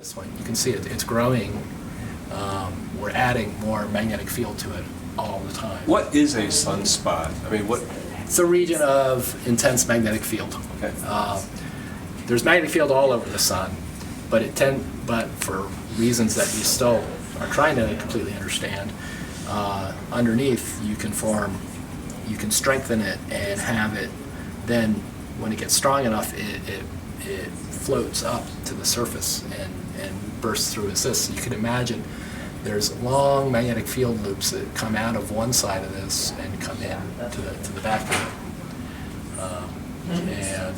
This one, you can see it's growing. We're adding more magnetic field to it all the time. What is a sunspot? I mean, what? It's a region of intense magnetic field. Okay. There's magnetic field all over the sun, but for reasons that we still are trying to completely understand, underneath you can strengthen it and have it. Then, when it gets strong enough, it floats up to the surface and bursts through as this. You can imagine there's long magnetic field loops that come out of one side of this and come in to the back of it. And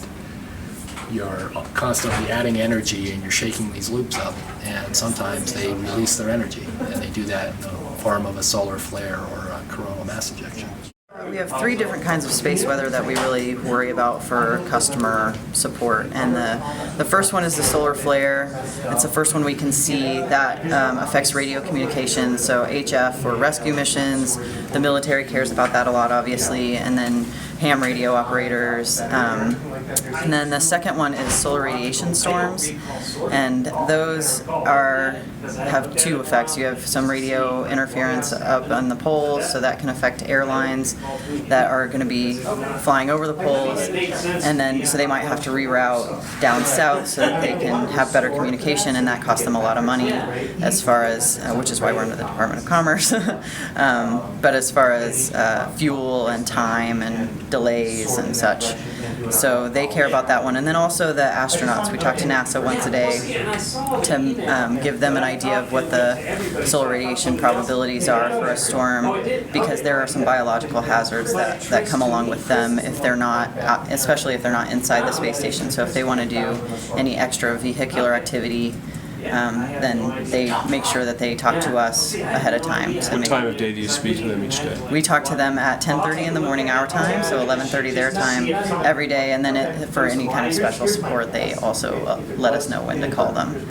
you're constantly adding energy and you're shaking these loops up, and sometimes they release their energy, and they do that in the form of a solar flare or a coronal mass ejection. We have 3 different kinds of space weather that we really worry about for customer support, and the first one is the solar flare. It's the first one we can see that affects radio communications, so HF or rescue missions. The military cares about that a lot, obviously, and then ham radio operators. And then the second one is solar radiation storms, and those have 2 effects. You have some radio interference up on the poles, so that can affect airlines that are going to be flying over the poles, and then so they might have to reroute down south so that they can have better communication, and that costs them a lot of money, as far as which is why we're under the Department of Commerce. But as far as fuel and time and delays and such, so they care about that one. And then also the astronauts. We talk to NASA once a day to give them an idea of what the solar radiation probabilities are for a storm, because there are some biological hazards that come along with them if they're not, especially if they're not inside the space station. So if they want to do any extra vehicular activity, then they make sure that they talk to us ahead of time. What time of day do you speak to them each day? We talk to them at 10:30 in the morning our time, so 11:30 their time every day, and then for any kind of special support, they also let us know when to call them.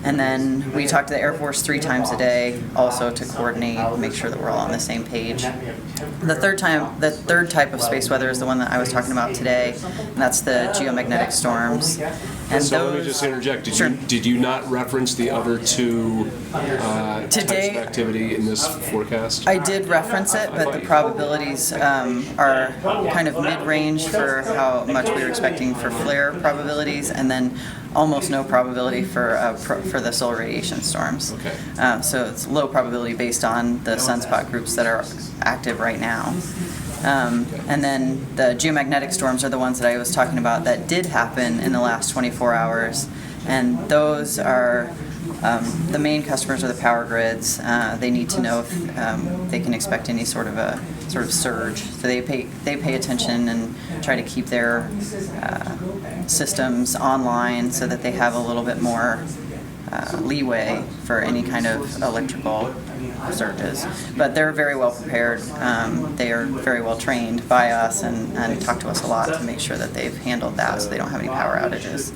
And then we talk to the Air Force 3 times a day, also to coordinate, make sure that we're all on the same page. The third type of space weather is the one that I was talking about today, and that's the geomagnetic storms. And so let me just interject. Did you not reference the other 2 types of activity in this forecast? I did reference it, but the probabilities are kind of mid-range for how much we were expecting for flare probabilities, and then almost no probability for the solar radiation storms. Okay. So it's low probability based on the sunspot groups that are active right now. And then the geomagnetic storms are the ones that I was talking about that did happen in the last 24 hours. And those are the main customers are the power grids. They need to know if they can expect any sort of surge. So they pay attention and try to keep their systems online so that they have a little bit more leeway for any kind of electrical surges. But they're very well prepared. They are very well trained by us and talk to us a lot to make sure that they've handled that so they don't have any power outages.